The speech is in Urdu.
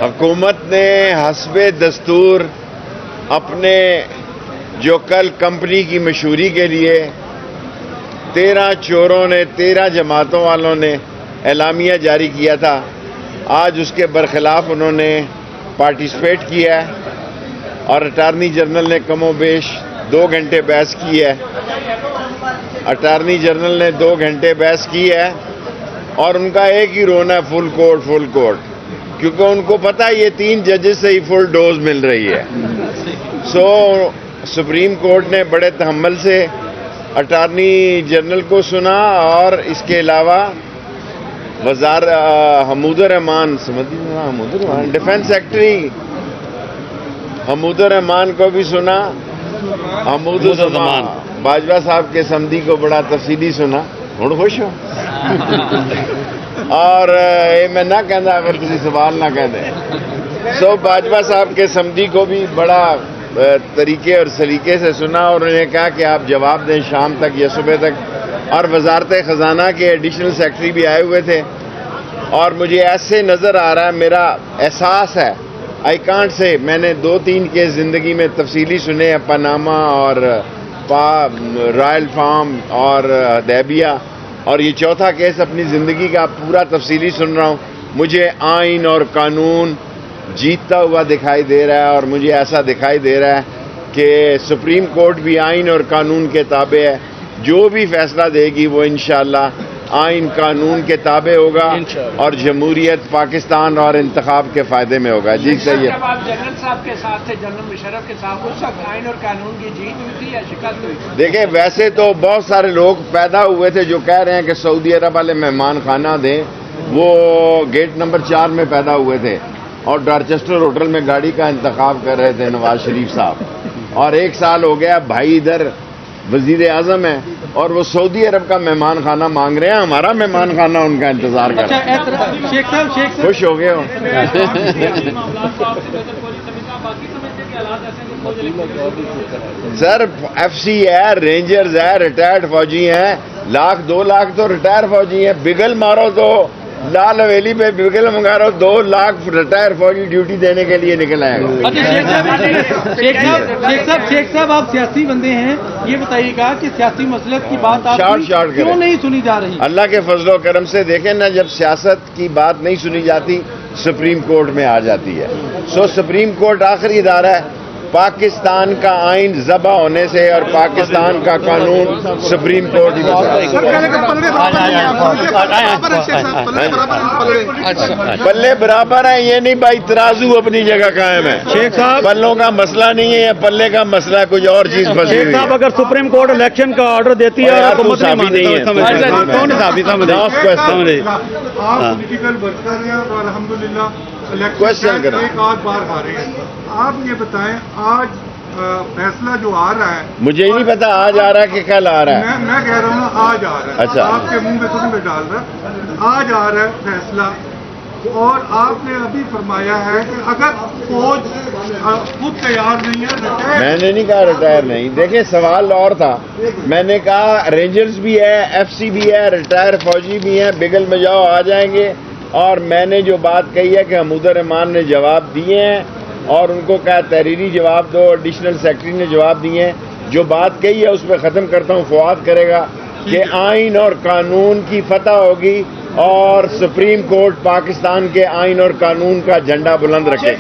حکومت نے حسب دستور اپنے جو کل کمپنی کی مشہوری کے لیے 13 چوروں نے 13 جماعتوں والوں نے اعلامیہ جاری کیا تھا، آج اس کے برخلاف انہوں نے پارٹیسپیٹ کیا ہے اور اٹارنی جنرل نے کم و بیش 2 گھنٹے بحث کی ہے۔ اٹارنی جنرل نے 2 گھنٹے بحث کی ہے اور ان کا ایک ہی رونا ہے فل کورٹ، کیونکہ ان کو پتہ یہ 3 ججز سے ہی فل ڈوز مل رہی ہے۔ سپریم کورٹ نے بڑے تحمل سے اٹارنی جنرل کو سنا اور اس کے علاوہ حمود الرحمان ڈیفنس سیکرٹری حمود الرحمان کو بھی سنا، حمود الرحمان باجوہ صاحب کے سمدھی کو بڑا تفصیلی سنا، ہوں خوش ہو اور میں نہ کہنا اگر کسی سوال نہ کہہ دیں باجوہ صاحب کے سمدھی کو بھی بڑا طریقے اور سلیقے سے سنا اور انہوں نے کہا کہ آپ جواب دیں شام تک یا صبح تک، اور وزارت خزانہ کے ایڈیشنل سیکرٹری بھی آئے ہوئے تھے اور مجھے ایسے نظر آ رہا ہے، میرا احساس ہے آئی کانٹ سے، میں نے 2-3 کیس زندگی میں تفصیلی سنے ہیں، پاناما اور رائل فارم اور دیبیا، اور یہ 4تھا کیس اپنی زندگی کا پورا تفصیلی سن رہا ہوں۔ مجھے آئین اور قانون جیتتا ہوا دکھائی دے رہا ہے اور مجھے ایسا دکھائی دے رہا ہے کہ سپریم کورٹ بھی آئین اور قانون کے تابع ہے، جو بھی فیصلہ دے گی وہ انشاءاللہ آئین قانون کے تابع ہوگا اور جمہوریت پاکستان اور انتخاب کے فائدے میں ہوگا۔ جی صحیح ہے۔ آپ جنرل صاحب کے ساتھ تھے، جنرل مشرف کے ساتھ، اس وقت آئین اور قانون کی جیت ہوئی تھی یا شکست ہوئی تھی؟ دیکھیں ویسے تو بہت سارے لوگ پیدا ہوئے تھے جو کہہ رہے ہیں کہ سعودی عرب والے مہمان خانہ دیں، وہ گیٹ نمبر 4 میں پیدا ہوئے تھے اور ڈارچسٹر ہوٹل میں گاڑی کا انتخاب کر رہے تھے نواز شریف صاحب، اور 1 سال ہو گیا بھائی ادھر وزیر اعظم ہے اور وہ سعودی عرب کا مہمان خانہ مانگ رہے ہیں، ہمارا مہمان خانہ ان کا انتظار کر رہا ہے۔ شیخ صاحب خوش ہو گئے ہو؟ سر ایف سی ہے، رینجرز ہے، ریٹائرڈ فوجی ہیں، 1 لاکھ 2 لاکھ تو ریٹائر فوجی ہیں، بگل مارو تو لال حویلی پہ بگل منگا رہا ہو، 2 لاکھ ریٹائر فوجی ڈیوٹی دینے کے لیے نکل آئے گا۔ شیخ صاحب آپ سیاسی بندے ہیں، یہ بتائیے گا کہ سیاسی مسئلت کی بات آپ کیوں نہیں سنی جا رہی؟ اللہ کے فضل و کرم سے دیکھیں نا، جب سیاست کی بات نہیں سنی جاتی سپریم کورٹ میں آ جاتی ہے۔ سپریم کورٹ آخری ادارہ ہے، پاکستان کا آئین ذبح ہونے سے اور پاکستان کا قانون سپریم کورٹ ہی پلے برابر ہیں، یہ نہیں بھائی ترازو اپنی جگہ قائم ہے، شیخ صاحب پلوں کا مسئلہ نہیں ہے، پلے کا مسئلہ ہے کچھ اور چیز پھنسی شیخ ہوئی صاحب ہے۔ اگر سپریم کورٹ الیکشن کا آرڈر دیتی ہے اور حکومت نہیں ہے کون صحافی سمجھے؟ آپ پولیٹیکل ورکر ہیں اور الحمدللہ Question کرنا۔ ایک آدھ بار آ رہے ہیں، آپ یہ بتائیں آج فیصلہ جو آ رہا ہے، مجھے ہی نہیں پتا آج آ رہا ہے کہ کل آ رہا ہے۔ میں کہہ رہا ہوں آج آ رہا ہے، اچھا۔ آپ کے منہ میں تھوڑی میں ڈال رہا ہے، آج آ رہا ہے فیصلہ، اور آپ نے ابھی فرمایا ہے کہ اگر فوج خود تیار نہیں ہے، میں نے نہیں کہا ریٹائر نہیں، دیکھیں سوال اور تھا، میں نے کہا رینجرز بھی ہے، ایف سی بھی ہے، ریٹائر فوجی بھی ہیں، بگل میں جاؤ آ جائیں گے، اور میں نے جو بات کہی ہے کہ حمود الرحمان نے جواب دیے ہیں اور ان کو کہا تحریری جواب دو، ایڈیشنل سیکرٹری نے جواب دیے ہیں، جو بات کہی ہے اس پہ ختم کرتا ہوں، فواد کرے گا کہ آئین اور قانون کی فتح ہوگی اور سپریم کورٹ پاکستان کے آئین اور قانون کا جھنڈا بلند رکھے۔